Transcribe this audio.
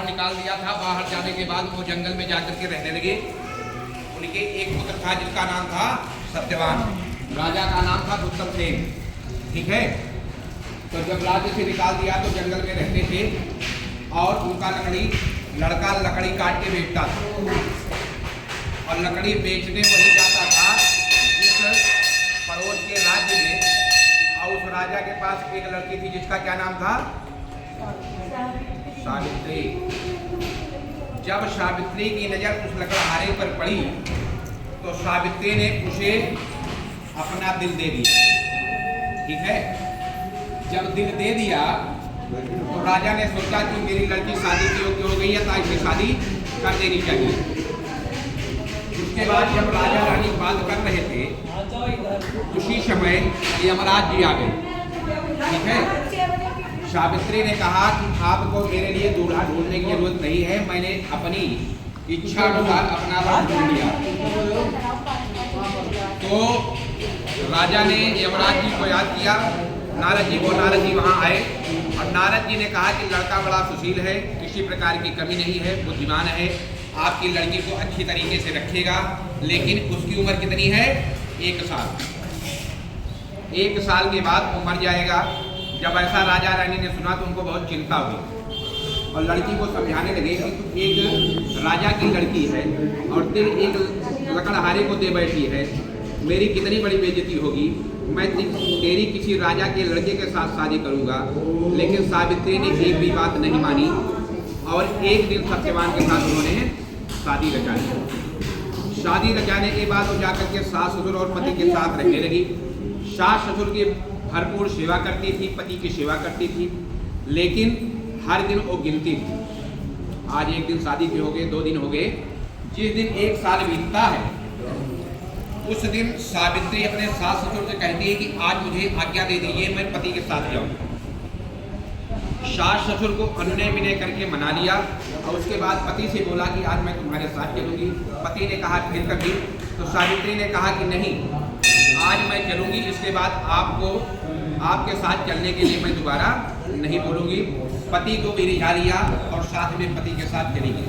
बाहर निकाल दिया था। बाहर जाने के बाद वो जंगल में जाकर के रहने लगे। उनके एक पुत्र था जिसका नाम था सत्यवान। राजा का नाम था उत्तमसेन। ठीक है, तो जब राज्य से निकाल दिया तो जंगल में रहते थे और उनका लड़का लकड़ी काट के बेचता था और लकड़ी बेचने वही जाता था जिस पड़ोस के राज्य में। और उस राजा के पास एक लड़की थी जिसका क्या नाम था? सावित्री। जब सावित्री की नजर उस लकड़हारे पर पड़ी तो सावित्री ने उसे अपना दिल दे दिया। ठीक है, जब दिल दे दिया तो राजा ने सोचा कि मेरी लड़की शादी की योग्य हो गई है तो इसकी शादी कर देनी चाहिए। उसके बाद जब राजा रानी बात कर रहे थे उसी समय यमराज जी आ गए। ठीक है, सावित्री ने कहा कि आपको मेरे लिए दूल्हा ढूंढने की जरूरत नहीं है, मैंने अपनी इच्छा अनुसार अपना वर ढूंढ लिया। तो राजा ने यमराज जी को याद किया, नारद जी को। नारद जी वहाँ आए और नारद जी ने कहा कि लड़का बड़ा सुशील है, किसी प्रकार की कमी नहीं है, बुद्धिमान है, आपकी लड़की को अच्छी तरीके से रखेगा। लेकिन उसकी उम्र कितनी है? 1 साल। 1 साल के बाद वो मर जाएगा। जब ऐसा राजा रानी ने सुना तो उनको बहुत चिंता हुई और लड़की को समझाने लगे कि तू एक राजा की लड़की है और तेरे एक लकड़हारे को दे बैठी है, मेरी कितनी बड़ी बेइज्जती होगी। मैं तेरी किसी राजा के लड़के के साथ शादी करूंगा। लेकिन सावित्री ने एक भी बात नहीं मानी और एक दिन सत्यवान के साथ उन्होंने शादी रचा ली। शादी रचाने के बाद वो जाकर के सास ससुर और पति के साथ रहने लगी। सास ससुर की भरपूर सेवा करती थी, पति की सेवा करती थी, लेकिन हर दिन वो गिनती थी। आज एक दिन शादी के हो गए, 2 दिन हो गए, जिस दिन 1 साल बीतता है उस दिन सावित्री अपने सास ससुर से कहती है कि आज मुझे आज्ञा दे दीजिए, मैं पति के साथ जाऊं। सास ससुर को अनुनय विनय करके मना लिया और उसके बाद पति से बोला कि आज मैं तुम्हारे साथ चलूंगी। पति ने कहा फिर कभी? तो सावित्री ने कहा कि नहीं, आज मैं चलूंगी, इसके बाद आपको आपके साथ चलने के लिए मैं दोबारा नहीं बोलूंगी। पति को भी रिझा लिया और साथ में पति के साथ चली गई।